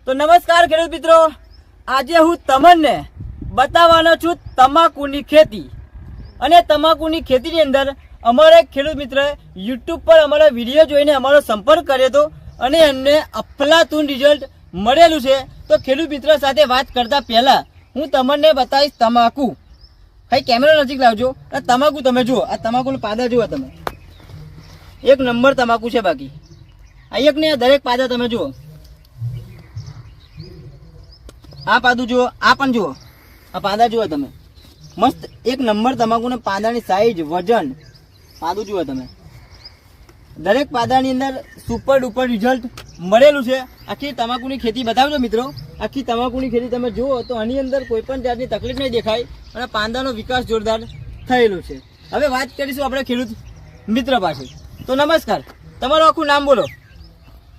તો નમસ્કાર ખેડૂત મિત્રો, આજે હું તમને બતાવવાનો છું તમાકુની ખેતી. અને તમાકુની ખેતીની અંદર અમારા એક ખેડૂત મિત્રએ યુટ્યુબ પર અમારો વિડીયો જોઈને અમારો સંપર્ક કર્યો હતો અને એમને અફલાતુન રિઝલ્ટ મળેલું છે. તો ખેડૂત મિત્ર સાથે વાત કરતા પહેલા હું તમને બતાવીશ તમાકુ. ભાઈ કેમેરા નજીક લાવજો. આ તમાકુ તમે જુઓ, આ તમાકુના પાદા જુઓ તમે, એક નંબર તમાકુ છે. બાકી આ એક ને દરેક પાદા તમે જુઓ, આ પાદું જુઓ, આ પણ જુઓ, આ પાદા જુઓ તમે, મસ્ત એક નંબર તમાકુને પાદાની સાઈઝ, વજન, પાદું જુઓ તમે. દરેક પાદાની અંદર સુપર ડુપર રિઝલ્ટ મળેલું છે. આખી તમાકુની ખેતી બતાવજો મિત્રો. આખી તમાકુની ખેતી તમે જુઓ તો આની અંદર કોઈ પણ જાતની તકલીફ નહીં દેખાય અને પાંદાનો વિકાસ જોરદાર થયેલો છે. હવે વાત કરીશું આપણે ખેડૂત મિત્ર પાસે. તો નમસ્કાર, તમારું આખું નામ બોલો.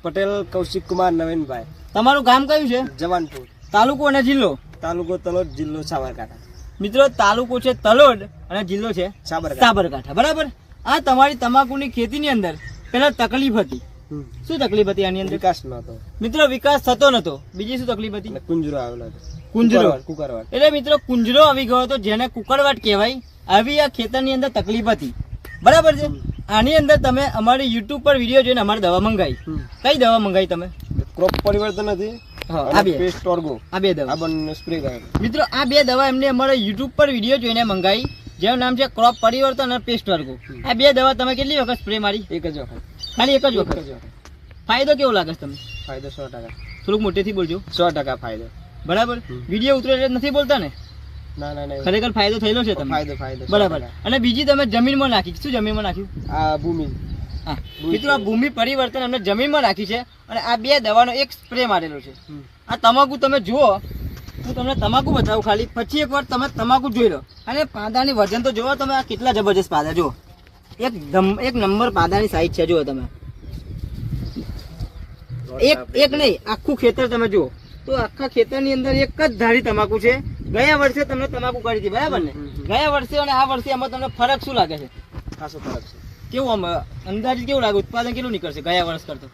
પટેલ કૌશિક કુમાર નવીનભાઈ. તમારું ગામ કયું છે? જવાનપુર. તાલુકો અને જિલ્લો? તાલુકો તલોદ, જિલ્લો સાબરકાંઠા. મિત્રો તાલુકો છે તલોદ અને જિલ્લો છે સાબરકાંઠા. બરાબર. આ તમારી તમાકુની ખેતીની અંદર પેલા તકલીફ હતી. શું તકલીફ હતી આની અંદર? વિકાસ નતો મિત્રો, વિકાસ થતો નતો. બીજી શું તકલીફ હતી? કુંજરો આવેલો હતો. કુંજરો, કુકરવાટ. એટલે મિત્રો કુંજરો આવી ગયો હતો, જેને કુકરવાટ કહેવાય. આવી આ ખેતરની અંદર તકલીફ હતી. બરાબર છે. આની અંદર તમે અમારી યુટ્યુબ પર વિડીયો જોઈને અમારી દવા મંગાવી. કઈ દવા મંગાવી તમે? ક્રોપ પરિવર્તન હતી. આ બે દવા, આ બંને સ્પ્રે કરેલો. મિત્રો આ બે દવા એમને અમારા યુટ્યુબ પર વિડીયો જોઈને મંગાવી, જેનું નામ છે ક્રોપ પરિવર્તન અને પેસ્ટ વર્ગો. આ બે દવા તમે કેટલી વખત સ્પ્રે મારી? એક જ વખત. ખાલી એક જ વખત. ફાયદો કેવો લાગે છે તમને? ફાયદો 100%. થોડુંક મોટેથી બોલજો. 100% ફાયદો. બરાબર. વિડીયો ઉતરે એટલે નથી બોલતા ને? ના ખરેખર ફાયદો થયેલો છે તમને? ફાયદો. બરાબર. અને બીજી તમે જમીનમાં નાખી. શું જમીનમાં નાખ્યું? આ ભૂમિ. હા મિત્રો, આ ભૂમિ પરિવર્તન અમને જમીનમાં નાખી છે અને આ બે દવાનો એક સ્પ્રે મારેલો છે. આ તમાકુ તમે જુઓ, હું તમને તમાકુ બતાવું ખાલી, પછી એક વાર તમે તમાકુ જોઈ લો. અને પાદાની વજન તો જુઓ તમે, આ કેટલા જબરજસ્ત પાદા જુઓ. એક નંબર પાદાની સાઈઝ છે. જુઓ તમે, એક નહીં આખું ખેતર તમે જુઓ તો આખા ખેતરની અંદર એક જ ધારી તમાકુ છે. ગયા વર્ષે તમને તમાકુ કરી હતી, બરાબર ને? ગયા વર્ષે અને આ વર્ષે એમાં તમને ફરક શું લાગે છે? ખાસો ફરક છે. કેવું આમ અંદાજિત કેવું લાગે? ઉત્પાદન કેટલું નીકળશે ગયા વર્ષ કરતો?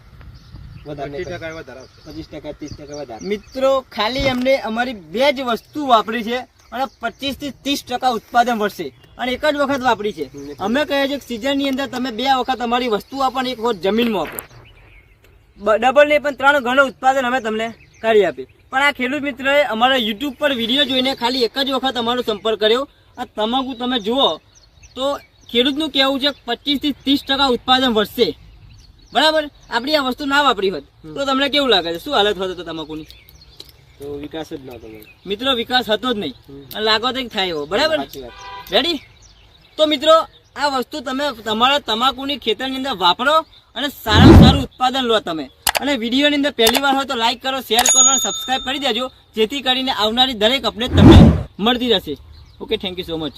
25%, 30% વધારે. મિત્રો ખાલી એમને અમારી બે જ વસ્તુ વાપરી છે અને 25 થી 30% ઉત્પાદન વધશે. અને એક જ વખત વાપરી છે. અમે કહીએ છીએ કે સિઝનની અંદર તમે બે વખત અમારી વસ્તુ આપો અને એક વખત જમીનમાં આપો. ડબલ નહીં પણ 3 ગણું ઉત્પાદન અમે તમને કરી આપી. પણ આ ખેડૂત મિત્રએ અમારા યુટ્યુબ પર વિડીયો જોઈને ખાલી એક જ વખત અમારો સંપર્ક કર્યો. આ તમાકુ તમે જુઓ તો ખેડૂતનું કહેવું છે 25 થી 30% ઉત્પાદન વધશે. બરાબર. આપણી આ વસ્તુ ના વાપરી હોત તો તમને કેવું લાગે છે? શું હાલત હોત તમાકુની? તો વિકાસ જ નતો. મિત્રો વિકાસ હતો જ નહીં અને લાગો તો થાય એવો. બરાબર. રેડી? તો મિત્રો આ વસ્તુ તમે તમારા તમાકુની ખેતરની અંદર વાપરો અને સારામાં સારું ઉત્પાદન લો તમે. અને વિડીયોની અંદર પહેલી વાર હોય તો લાઈક કરો, શેર કરો અને સબસ્ક્રાઈબ કરી દેજો, જેથી કરીને આવનારી દરેક અપડેટ તમને મળતી રહેશે. Okay, thank you so much.